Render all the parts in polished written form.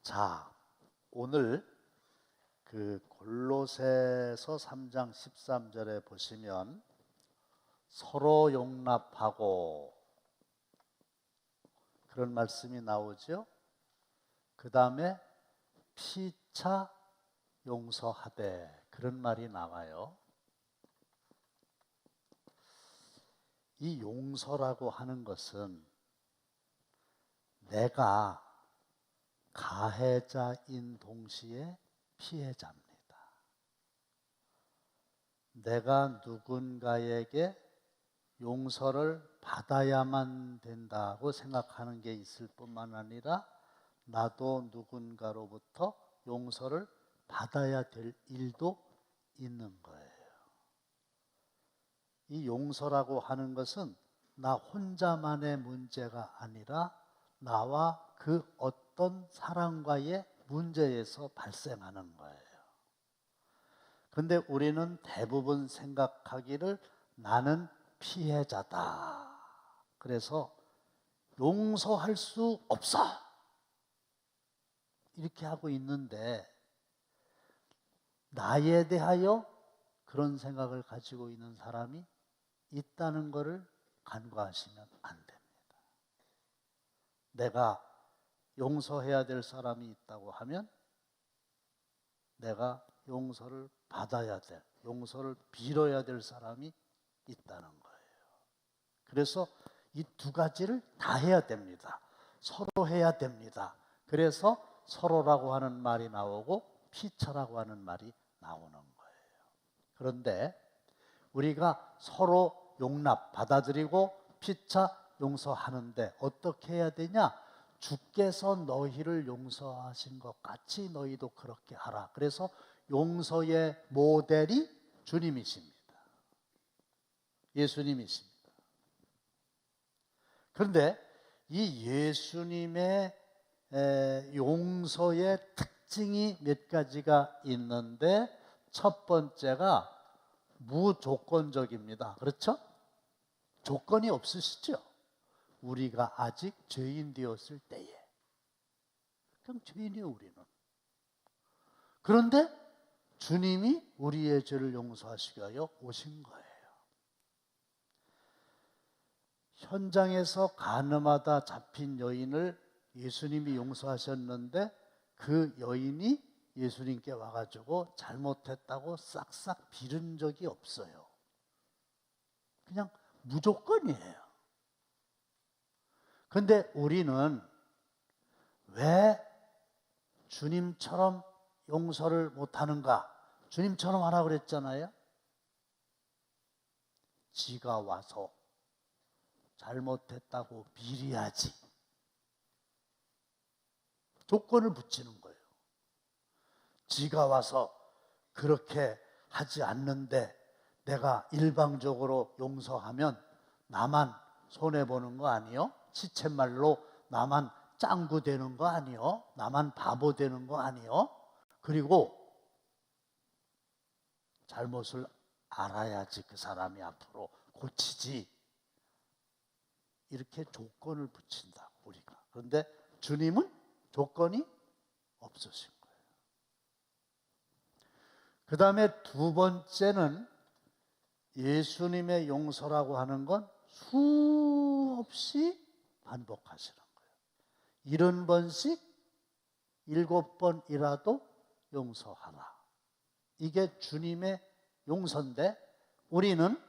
자, 오늘 그 골로새서 3장 13절에 보시면 서로 용납하고 그런 말씀이 나오죠. 그 다음에 피차 용서하되 그런 말이 나와요. 이 용서라고 하는 것은 내가 가해자인 동시에 피해자입니다. 내가 누군가에게 용서를 받아야만 된다고 생각하는 게 있을 뿐만 아니라 나도 누군가로부터 용서를 받아야 될 일도 있는 거예요. 이 용서라고 하는 것은 나 혼자만의 문제가 아니라 나와 그 어떤 사람과의 문제에서 발생하는 거예요. 그런데 우리는 대부분 생각하기를 나는 피해자다. 그래서 용서할 수 없어. 이렇게 하고 있는데 나에 대하여 그런 생각을 가지고 있는 사람이 있다는 것을 간과하시면 안 됩니다. 내가 용서해야 될 사람이 있다고 하면 내가 용서를 받아야 될, 용서를 빌어야 될 사람이 있다는 거예요. 그래서 이 두 가지를 다 해야 됩니다. 서로 해야 됩니다. 그래서 서로라고 하는 말이 나오고 피차라고 하는 말이 나오는 거예요. 그런데 우리가 서로 용납, 받아들이고 피차 용서하는데 어떻게 해야 되냐? 주께서 너희를 용서하신 것 같이 너희도 그렇게 하라. 그래서 용서의 모델이 주님이십니다. 예수님이십니다. 그런데 이 예수님의 용서의 특징이 몇 가지가 있는데 첫 번째가 무조건적입니다. 그렇죠? 조건이 없으시죠? 우리가 아직 죄인 되었을 때에 그냥 죄인이에요. 우리는. 그런데 주님이 우리의 죄를 용서하시기 위하여 오신 거예요. 현장에서 간음하다 잡힌 여인을 예수님이 용서하셨는데 그 여인이 예수님께 와가지고 잘못했다고 싹싹 빌은 적이 없어요. 그냥 무조건이에요. 그런데 우리는 왜 주님처럼 용서를 못하는가? 주님처럼 하라 그랬잖아요. 지가 와서 잘못했다고 빌어야지. 조건을 붙이는 거예요. 지가 와서 그렇게 하지 않는데 내가 일방적으로 용서하면 나만 손해보는 거 아니요? 시쳇말로 나만 짱구 되는 거 아니요? 나만 바보 되는 거 아니요? 그리고 잘못을 알아야지 그 사람이 앞으로 고치지. 이렇게 조건을 붙인다 우리가. 그런데 주님은 조건이 없으신 거예요. 그 다음에 두 번째는 예수님의 용서라고 하는 건 수없이 반복하시는 거예요. 70번씩 7번이라도 용서하라. 이게 주님의 용서인데 우리는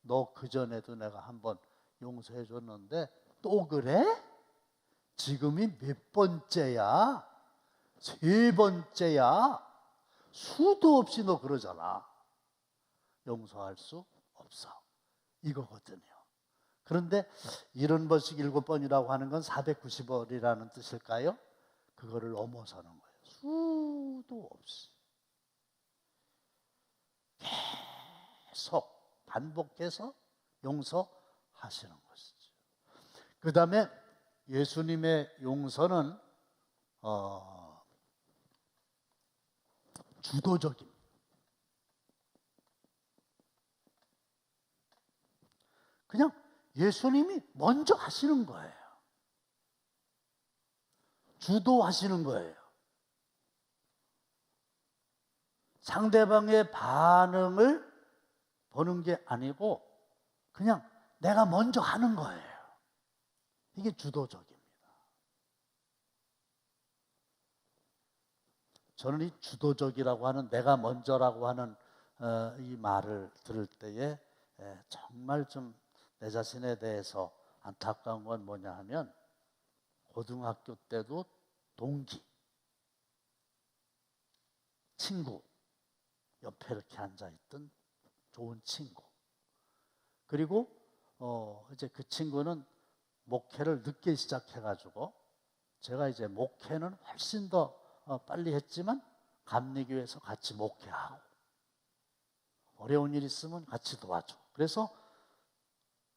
너 그전에도 내가 한번 용서해 줬는데 또 그래? 지금이 몇 번째야? 3번째야? 수도 없이 너 그러잖아. 용서할 수 없어. 이거거든요. 그런데 70번씩 7번이라고 하는 건 490번이라는 뜻일까요? 그거를 넘어서는 거예요. 수도 없이. 계속 반복해서 용서하시는 것이죠. 그 다음에 예수님의 용서는 주도적입니다. 그냥 예수님이 먼저 하시는 거예요. 주도하시는 거예요. 상대방의 반응을 보는 게 아니고 그냥 내가 먼저 하는 거예요. 이게 주도적입니다. 저는 이 주도적이라고 하는, 내가 먼저라고 하는 이 말을 들을 때에 정말 좀 내 자신에 대해서 안타까운 건 뭐냐 하면, 고등학교 때도 동기, 친구, 옆에 이렇게 앉아있던 좋은 친구, 그리고 이제 그 친구는 목회를 늦게 시작해가지고, 제가 이제 목회는 훨씬 더 빨리 했지만 감리교회에서 같이 목회하고, 어려운 일 있으면 같이 도와줘. 그래서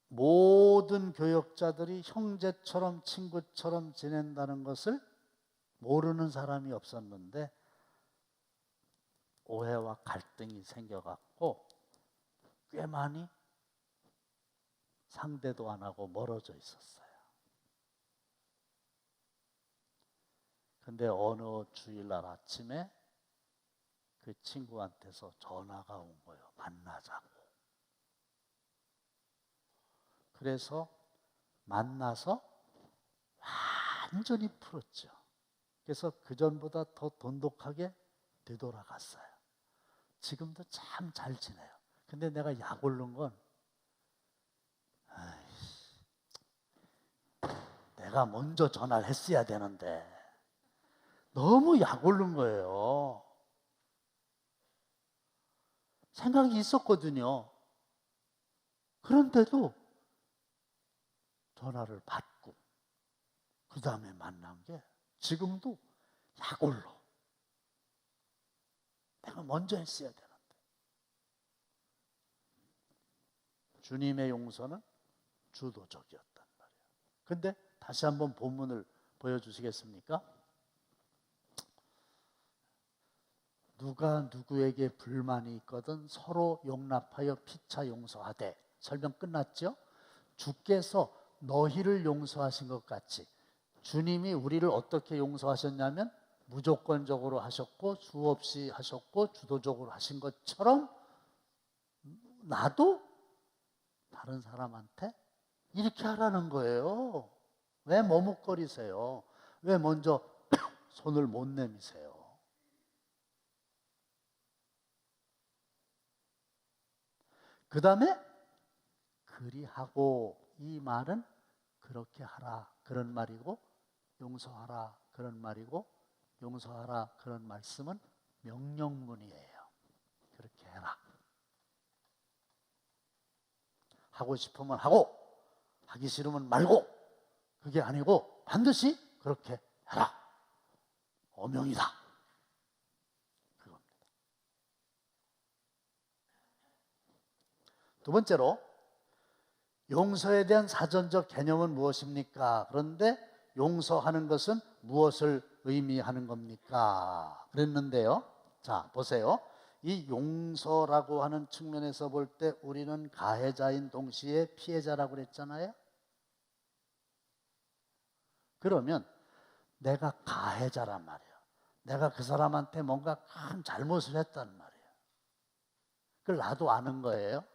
모든 교역자들이 형제처럼 친구처럼 지낸다는 것을 모르는 사람이 없었는데, 오해와 갈등이 생겨갖고 꽤 많이 상대도 안 하고 멀어져 있었어요. 근데 어느 주일날 아침에 그 친구한테서 전화가 온 거예요. 만나자고. 그래서 만나서 완전히 풀었죠. 그래서 그전보다 더 돈독하게 되돌아갔어요. 지금도 참 잘 지내요. 근데 내가 약 오른 건, 내가 먼저 전화를 했어야 되는데 너무 약 오른 거예요. 생각이 있었거든요. 그런데도 전화를 받고 그 다음에 만난 게 지금도 약 올라. 내가 먼저 했어야 되는데. 주님의 용서는 주도적이었단 말이에요. 근데 다시 한번 본문을 보여주시겠습니까? 누가 누구에게 불만이 있거든 서로 용납하여 피차 용서하되. 설명 끝났죠? 주께서 너희를 용서하신 것 같이 주님이 우리를 어떻게 용서하셨냐면 무조건적으로 하셨고 수없이 하셨고 주도적으로 하신 것처럼 나도 다른 사람한테 이렇게 하라는 거예요. 왜 머뭇거리세요? 왜 먼저 손을 못 내미세요? 그 다음에 그리하고, 이 말은 그렇게 하라 그런 말이고, 용서하라 그런 말이고, 용서하라 그런 말씀은 명령문이에요. 그렇게 해라. 하고 싶으면 하고 하기 싫으면 말고, 그게 아니고 반드시 그렇게 해라. 어명이다. 그겁니다. 두 번째로, 용서에 대한 사전적 개념은 무엇입니까? 그런데 용서하는 것은 무엇을 의미하는 겁니까? 그랬는데요. 자, 보세요. 이 용서라고 하는 측면에서 볼 때 우리는 가해자인 동시에 피해자라고 그랬잖아요. 그러면 내가 가해자란 말이에요. 내가 그 사람한테 뭔가 큰 잘못을 했단 말이에요. 그걸 나도 아는 거예요.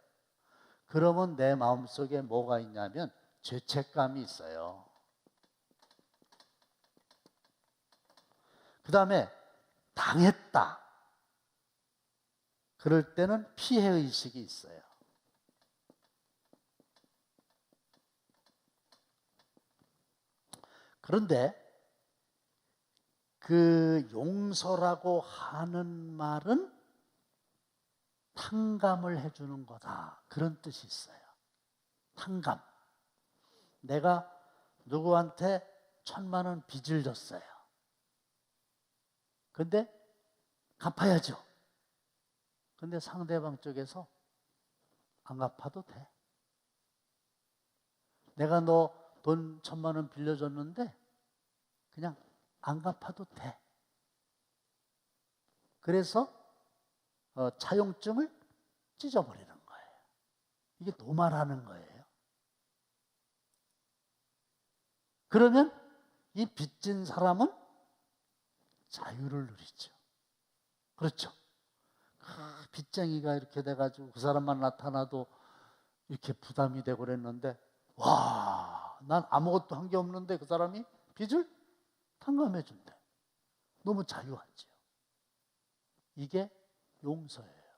그러면 내 마음속에 뭐가 있냐면 죄책감이 있어요. 그 다음에 당했다. 그럴 때는 피해의식이 있어요. 그런데 그 용서라고 하는 말은 탕감을 해주는 거다. 그런 뜻이 있어요. 탕감. 내가 누구한테 1,000만 원 빚을 졌어요. 근데 갚아야죠. 근데 상대방 쪽에서 안 갚아도 돼. 내가 너 돈 1,000만 원 빌려줬는데 그냥 안 갚아도 돼. 그래서 차용증을 찢어버리는 거예요. 이게 도말하는 거예요. 그러면 이 빚진 사람은 자유를 누리죠. 그렇죠? 빚쟁이가 이렇게 돼가지고 그 사람만 나타나도 이렇게 부담이 되고 그랬는데, 와, 난 아무것도 한 게 없는데 그 사람이 빚을 탕감해 준대. 너무 자유하지요. 이게 용서예요.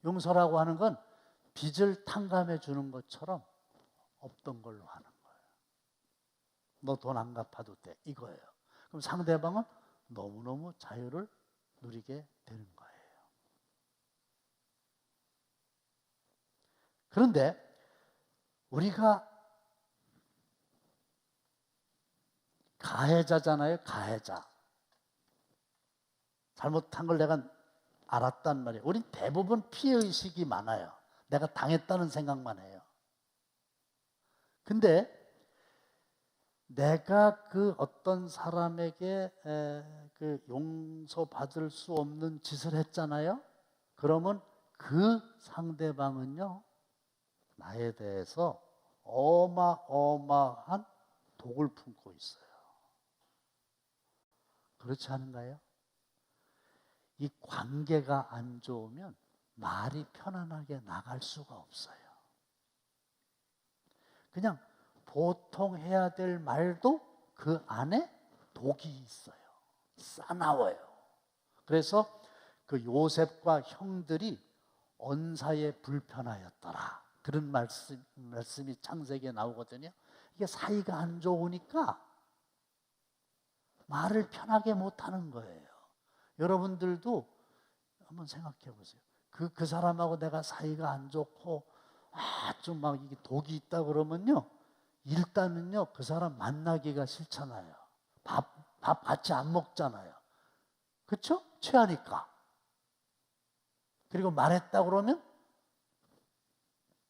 용서라고 하는 건 빚을 탕감해 주는 것처럼 없던 걸로 하는 거예요. 너 돈 안 갚아도 돼, 이거예요. 그럼 상대방은 너무너무 자유를 누리게 되는 거예요. 그런데 우리가 가해자잖아요. 가해자. 잘못한 걸 내가 알았단 말이에요. 우린 대부분 피해의식이 많아요. 내가 당했다는 생각만 해요. 근데 내가 그 어떤 사람에게 그 용서받을 수 없는 짓을 했잖아요. 그러면 그 상대방은요, 나에 대해서 어마어마한 독을 품고 있어요. 그렇지 않은가요? 이 관계가 안 좋으면 말이 편안하게 나갈 수가 없어요. 그냥 보통 해야 될 말도 그 안에 독이 있어요. 싸나워요. 그래서 그 요셉과 형들이 언사에 불편하였더라. 그런 말씀이 창세기에 나오거든요. 이게 사이가 안 좋으니까 말을 편하게 못하는 거예요. 여러분들도 한번 생각해 보세요. 그 사람하고 내가 사이가 안 좋고 좀 막 이게 독이 있다 그러면요, 일단은요 그 사람 만나기가 싫잖아요. 밥 같이 안 먹잖아요. 그렇죠? 취하니까. 그리고 말했다 그러면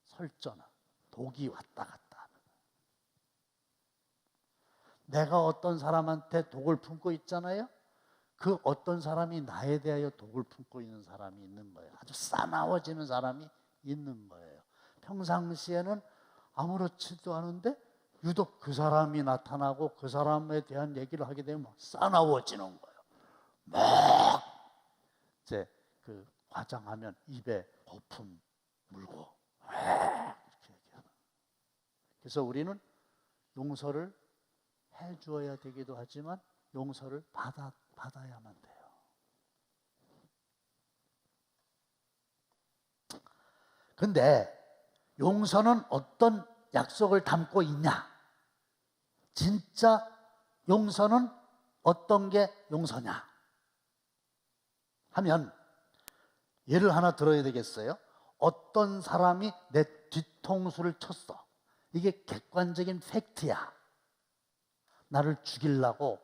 설전은 독이 왔다 갔다 하는 거예요. 내가 어떤 사람한테 독을 품고 있잖아요. 그 어떤 사람이 나에 대하여 독을 품고 있는 사람이 있는 거예요. 아주 싸나워지는 사람이 있는 거예요. 평상시에는 아무렇지도 않은데 유독 그 사람이 나타나고 그 사람에 대한 얘기를 하게 되면 막 싸나워지는 거예요. 막 이제 그 과장하면 입에 거품 물고 이렇게 얘기하는. 그래서 우리는 용서를 해주어야 되기도 하지만 용서를 받아야만 돼요. 근데 용서는 어떤 약속을 담고 있냐? 진짜 용서는 어떤 게 용서냐? 하면 예를 하나 들어야 되겠어요? 어떤 사람이 내 뒤통수를 쳤어. 이게 객관적인 팩트야. 나를 죽이려고,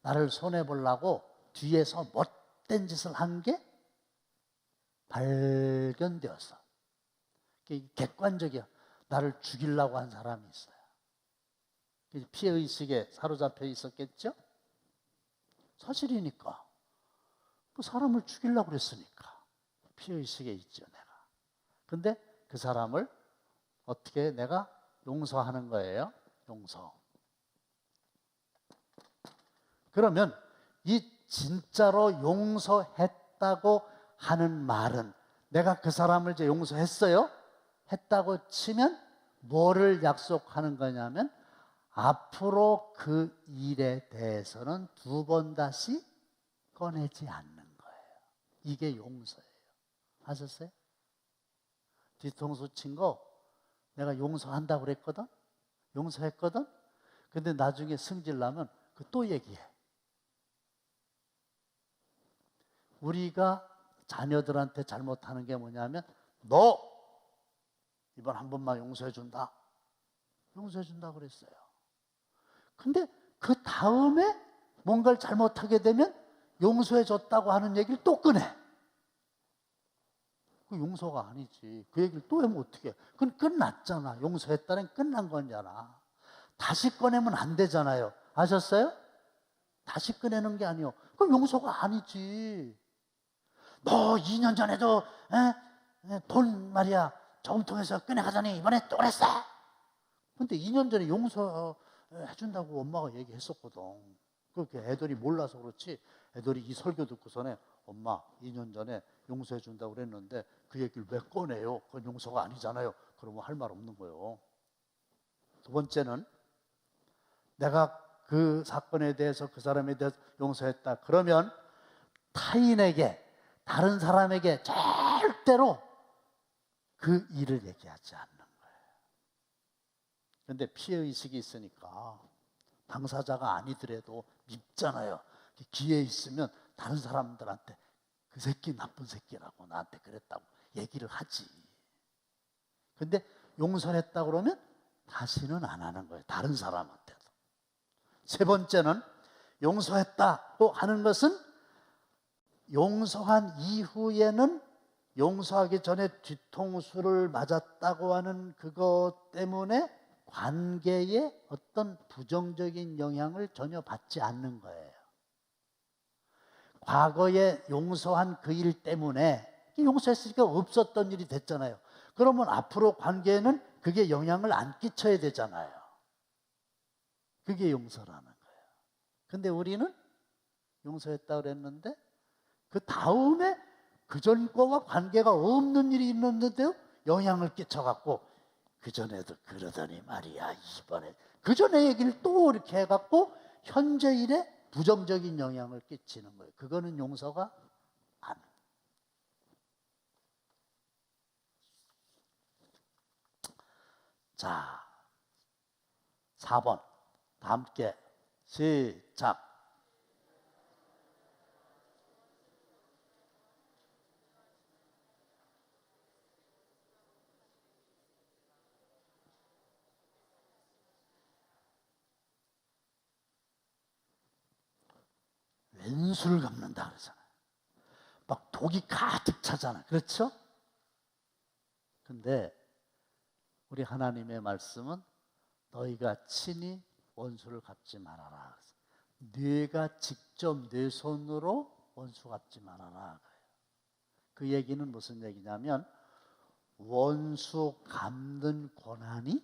나를 손해보려고 뒤에서 못된 짓을 한 게 발견되었어. 이게 객관적이야. 나를 죽이려고 한 사람이 있어요. 피해의식에 사로잡혀 있었겠죠? 사실이니까. 그 사람을 죽이려고 그랬으니까. 피해의식에 있죠, 내가. 근데 그 사람을 어떻게 내가 용서하는 거예요? 용서. 그러면 이 진짜로 용서했다고 하는 말은 내가 그 사람을 이제 용서했어요? 했다고 치면 뭐를 약속하는 거냐면 앞으로 그 일에 대해서는 두 번 다시 꺼내지 않는 거예요. 이게 용서예요. 아셨어요? 뒤통수 친 거 내가 용서한다고 그랬거든? 용서했거든? 근데 나중에 승질 나면 그 또 얘기해. 우리가 자녀들한테 잘못하는 게 뭐냐면 너 이번 한 번만 용서해 준다. 용서해 준다 그랬어요. 근데 그 다음에 뭔가를 잘못하게 되면 용서해 줬다고 하는 얘기를 또 꺼내. 그 용서가 아니지. 그 얘기를 또 하면 어떻게 해? 그건 끝났잖아. 용서했다는 끝난 거잖아. 다시 꺼내면 안 되잖아요. 아셨어요? 다시 꺼내는 게 아니요. 그럼 용서가 아니지. 너 2년 전에도 돈 말이야 저금통에서 꺼내가더니 이번에 또 그랬어. 근데 2년 전에 용서해 준다고 엄마가 얘기했었거든. 그렇게 애들이 몰라서 그렇지, 애들이 이 설교 듣고서는 엄마 2년 전에 용서해 준다고 그랬는데 그 얘기를 왜 꺼내요? 그건 용서가 아니잖아요. 그러면 할 말 없는 거예요. 두 번째는 내가 그 사건에 대해서 그 사람에 대해서 용서했다 그러면 타인에게, 다른 사람에게 절대로 그 일을 얘기하지 않는 거예요. 그런데 피해의식이 있으니까 당사자가 아니더라도 밉잖아요. 기회 있으면 다른 사람들한테 그 새끼 나쁜 새끼라고 나한테 그랬다고 얘기를 하지. 근데 용서했다 그러면 다시는 안 하는 거예요. 다른 사람한테도. 세 번째는 용서했다고 하는 것은 용서한 이후에는 용서하기 전에 뒤통수를 맞았다고 하는 그것 때문에 관계에 어떤 부정적인 영향을 전혀 받지 않는 거예요. 과거에 용서한 그 일 때문에 용서했으니까 없었던 일이 됐잖아요. 그러면 앞으로 관계에는 그게 영향을 안 끼쳐야 되잖아요. 그게 용서라는 거예요. 근데 우리는 용서했다고 그랬는데 그 다음에 그 전 거와 관계가 없는 일이 있는데도 영향을 끼쳐갖고 그 전에도 그러더니 말이야 이번에 그 전에 얘기를 또 이렇게 해갖고 현재 일에 부정적인 영향을 끼치는 거예요. 그거는 용서가 안. 자, 4번 다 함께 시작. 왼수를 갚는다 그러잖아요. 막 독이 가득 차잖아요. 그렇죠? 근데 우리 하나님의 말씀은 너희가 친히 원수를 갚지 말아라. 네가 직접 내 손으로 원수 갚지 말아라. 그 얘기는 무슨 얘기냐면 원수 갚는 권한이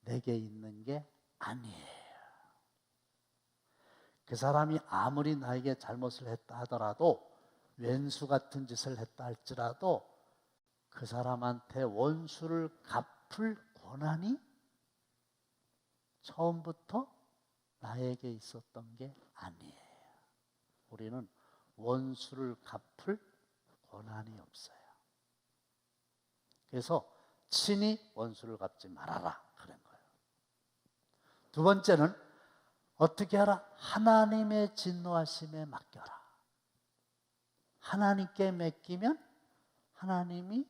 내게 있는 게 아니에요. 그 사람이 아무리 나에게 잘못을 했다 하더라도 왼수 같은 짓을 했다 할지라도 그 사람한테 원수를 갚을 권한이 처음부터 나에게 있었던 게 아니에요. 우리는 원수를 갚을 권한이 없어요. 그래서 친히 원수를 갚지 말아라 그런 거예요. 두 번째는 어떻게 하라? 하나님의 진노하심에 맡겨라. 하나님께 맡기면 하나님이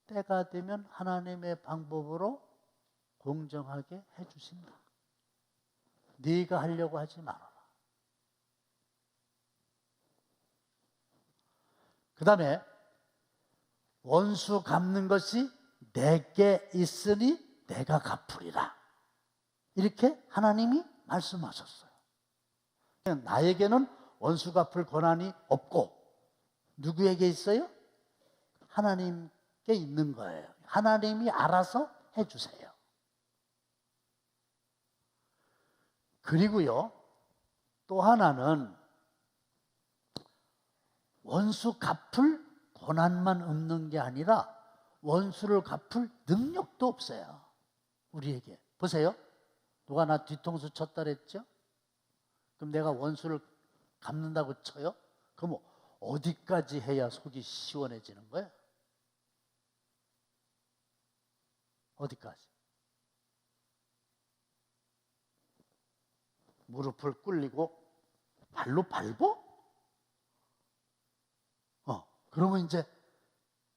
때가 되면 하나님의 방법으로 공정하게 해주신다. 네가 하려고 하지 말아라. 그 다음에 원수 갚는 것이 내게 있으니 내가 갚으리라. 이렇게 하나님이 말씀하셨어요. 나에게는 원수 갚을 권한이 없고 누구에게 있어요? 하나님께 있는 거예요. 하나님이 알아서 해주세요. 그리고요, 또 하나는 원수 갚을 권한만 없는 게 아니라 원수를 갚을 능력도 없어요. 우리에게. 보세요. 누가 나 뒤통수 쳤다 그랬죠? 그럼 내가 원수를 갚는다고 쳐요? 그럼 어디까지 해야 속이 시원해지는 거예요? 어디까지? 무릎을 꿇리고 발로 밟어? 그러면 이제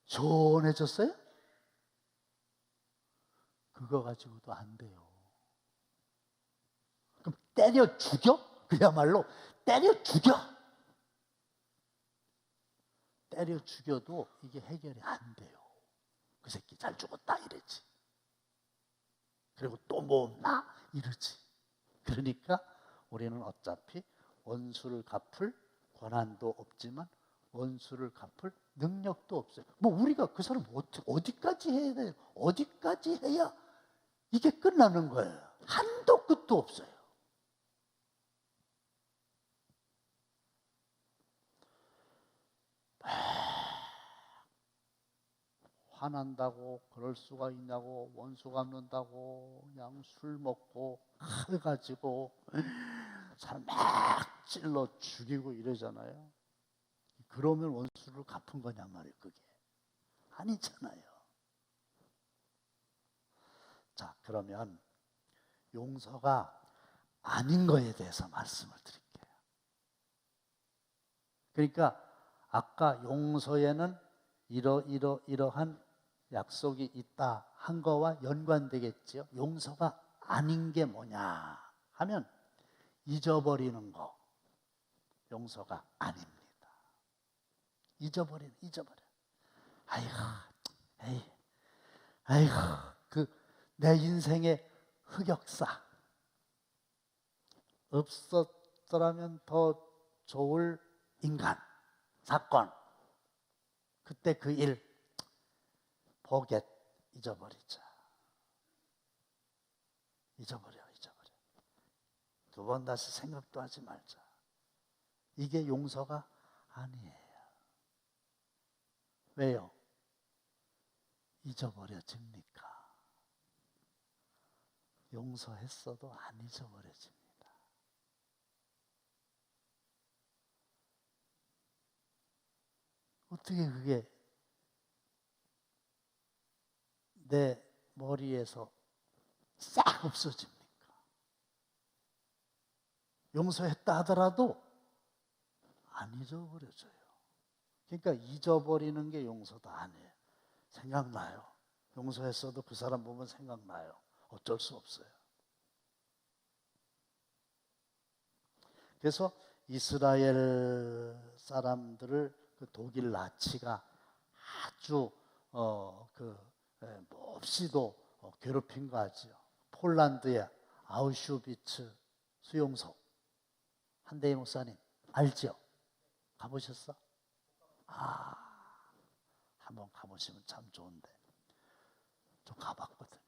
시원해졌어요? 그거 가지고도 안 돼요. 그럼 때려 죽여? 그야말로 때려 죽여. 때려 죽여도 이게 해결이 안 돼요. 그 새끼 잘 죽었다 이러지. 그리고 또 뭐 없나? 이러지. 그러니까 우리는 어차피 원수를 갚을 권한도 없지만 원수를 갚을 능력도 없어요. 뭐 우리가 그 사람 어디까지 해야 돼요? 어디까지 해야 이게 끝나는 거예요? 한도 끝도 없어요. 화난다고 그럴 수가 있냐고, 원수 갚는다고 그냥 술 먹고 칼 가지고 사람 막 찔러 죽이고 이러잖아요. 그러면 원수를 갚은 거냔 말이에요. 그게 아니잖아요. 자, 그러면 용서가 아닌 거에 대해서 말씀을 드릴게요. 그러니까 아까 용서에는 이러한 약속이 있다 한 거와 연관되겠죠. 용서가 아닌 게 뭐냐 하면 잊어버리는 거, 용서가 아닙니다. 잊어버려. 아이고, 내 인생의 흑역사 없었더라면 더 좋을 인간, 사건, 그때 그 일 forget, 잊어버리자. 잊어버려. 두 번 다시 생각도 하지 말자. 이게 용서가 아니에요. 왜요? 잊어버려집니까? 용서했어도 안 잊어버려집니다. 어떻게 그게 내 머리에서 싹 없어집니까? 용서했다 하더라도 안 잊어버려져요. 그러니까 잊어버리는 게 용서도 아니에요. 생각나요. 용서했어도 그 사람 보면 생각나요. 어쩔 수 없어요. 그래서 이스라엘 사람들을 그 독일 나치가 아주 몹시도 괴롭힌 거 아지요. 폴란드의 아우슈비츠 수용소. 한대희 목사님 알죠? 가보셨어? 한번 가보시면 참 좋은데. 저 가봤거든요.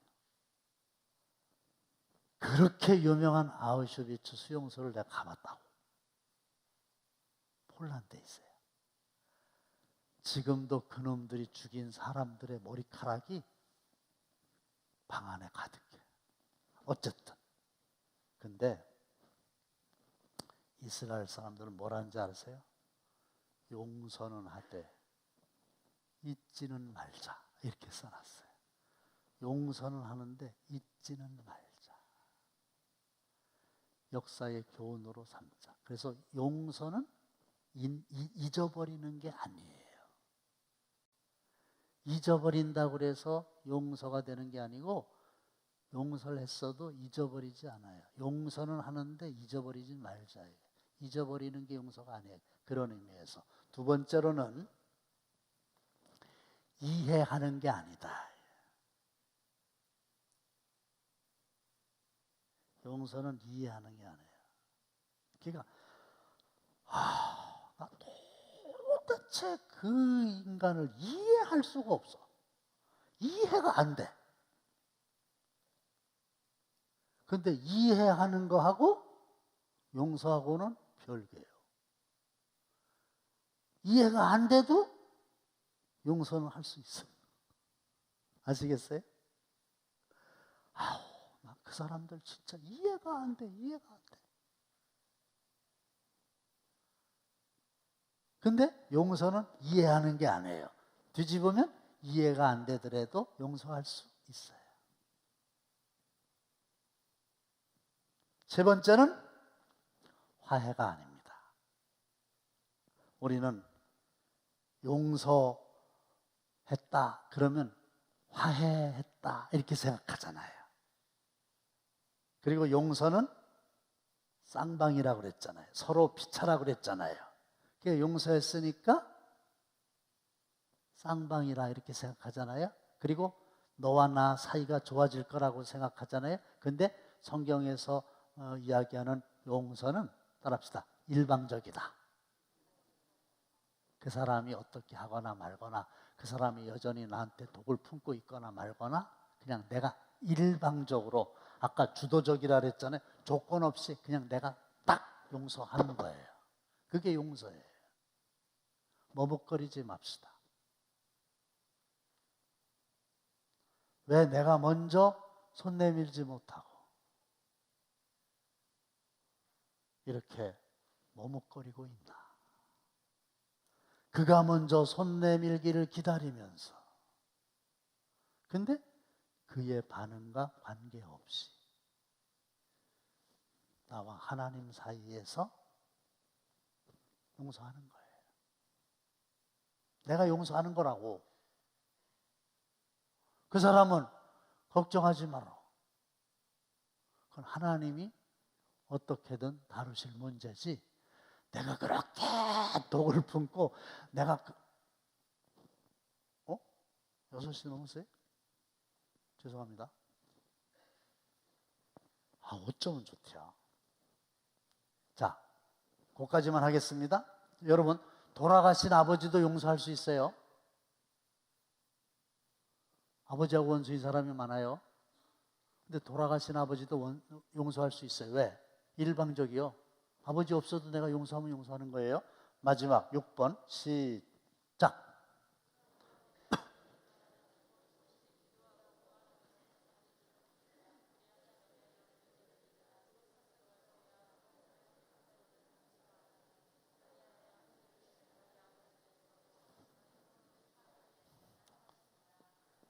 그렇게 유명한 아우슈비츠 수용소를 내가 가봤다고. 폴란드에 있어요. 지금도 그놈들이 죽인 사람들의 머리카락이 방 안에 가득해. 어쨌든. 근데 이스라엘 사람들은 뭐라는지 아세요? 용서는 하되 잊지는 말자. 이렇게 써놨어요. 용서는 하는데 잊지는 말자. 역사의 교훈으로 삼자. 그래서 용서는 잊어버리는 게 아니에요. 잊어버린다고 그래서 용서가 되는 게 아니고 용서를 했어도 잊어버리지 않아요. 용서는 하는데 잊어버리지 말자예요. 잊어버리는 게 용서가 아니에요. 그런 의미에서. 두 번째로는 이해하는 게 아니다. 용서는 이해하는 게 아니에요. 그러니까 나 도대체 그 인간을 이해할 수가 없어. 이해가 안 돼. 근데 이해하는 거하고 용서하고는 별개예요. 이해가 안 돼도 용서는 할 수 있어요. 아시겠어요? 나 그 사람들 진짜 이해가 안 돼. 근데 용서는 이해하는 게 아니에요. 뒤집으면 이해가 안 되더라도 용서할 수 있어요. 세 번째는 화해가 아닙니다. 우리는 용서했다 그러면 화해했다 이렇게 생각하잖아요. 그리고 용서는 쌍방이라고 그랬잖아요. 서로 피차라고 그랬잖아요. 그러니까 용서했으니까 쌍방이라 이렇게 생각하잖아요. 그리고 너와 나 사이가 좋아질 거라고 생각하잖아요. 근데 성경에서 이야기하는 용서는 따라합시다. 일방적이다. 그 사람이 어떻게 하거나 말거나 그 사람이 여전히 나한테 독을 품고 있거나 말거나 그냥 내가 일방적으로 아까 주도적이라 그랬잖아요. 조건 없이 그냥 내가 딱 용서하는 거예요. 그게 용서예요. 머뭇거리지 맙시다. 왜 내가 먼저 손 내밀지 못하고 이렇게 머뭇거리고 있나? 그가 먼저 손 내밀기를 기다리면서, 근데 그의 반응과 관계없이 나와 하나님 사이에서 용서하는 거예요. 내가 용서하는 거라고. 그 사람은 걱정하지 마라. 그건 하나님이 어떻게든 다루실 문제지, 내가 그렇게 독을 품고 내가 6시 넘었어요? 죄송합니다. 어쩌면 좋대요. 자, 거기까지만 하겠습니다. 여러분, 돌아가신 아버지도 용서할 수 있어요. 아버지하고 원수인 사람이 많아요. 근데 돌아가신 아버지도 용서할 수 있어요. 왜? 일방적이요. 아버지 없어도 내가 용서하면 용서하는 거예요. 마지막 6번 시작.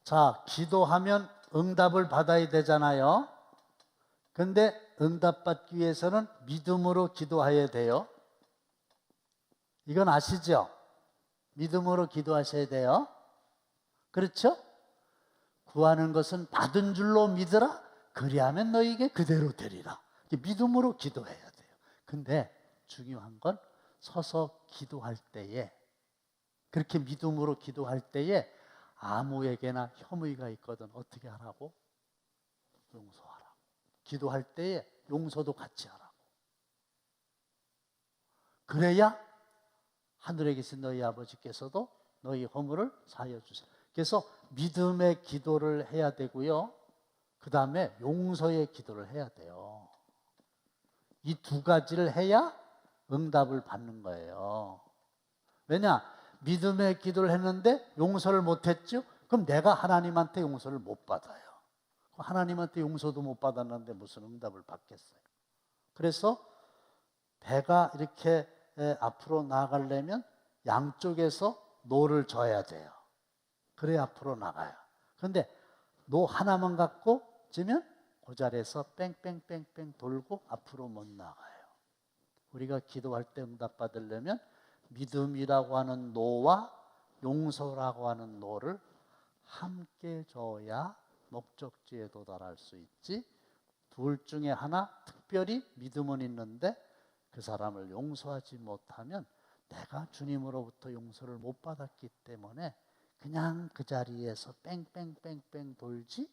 자, 기도하면 응답을 받아야 되잖아요. 근데 응답받기 위해서는 믿음으로 기도해야 돼요. 이건 아시죠? 믿음으로 기도하셔야 돼요. 그렇죠? 구하는 것은 받은 줄로 믿으라. 그리하면 너희에게 그대로 되리라. 믿음으로 기도해야 돼요. 근데 중요한 건 서서 기도할 때에, 그렇게 믿음으로 기도할 때에 아무에게나 혐의가 있거든 어떻게 하라고? 용서하라. 기도할 때에 용서도 같이 하라고. 그래야 하늘에 계신 너희 아버지께서도 너희 허물을 사하여 주세요. 그래서 믿음의 기도를 해야 되고요. 그 다음에 용서의 기도를 해야 돼요. 이 두 가지를 해야 응답을 받는 거예요. 왜냐? 믿음의 기도를 했는데 용서를 못했죠? 그럼 내가 하나님한테 용서를 못 받아요. 하나님한테 용서도 못 받았는데 무슨 응답을 받겠어요? 그래서 배가 이렇게 앞으로 나아가려면 양쪽에서 노를 져야 돼요. 그래야 앞으로 나가요. 그런데 노 하나만 갖고 찌면 그 자리에서 뺑뺑뺑뺑 돌고 앞으로 못 나가요. 우리가 기도할 때 응답 받으려면 믿음이라고 하는 노와 용서라고 하는 노를 함께 줘야 목적지에 도달할 수 있지. 둘 중에 하나, 특별히 믿음은 있는데 그 사람을 용서하지 못하면 내가 주님으로부터 용서를 못 받았기 때문에 그냥 그 자리에서 뺑뺑뺑뺑 돌지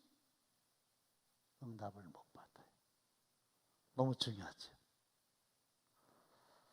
응답을 못 받아요. 너무 중요하죠.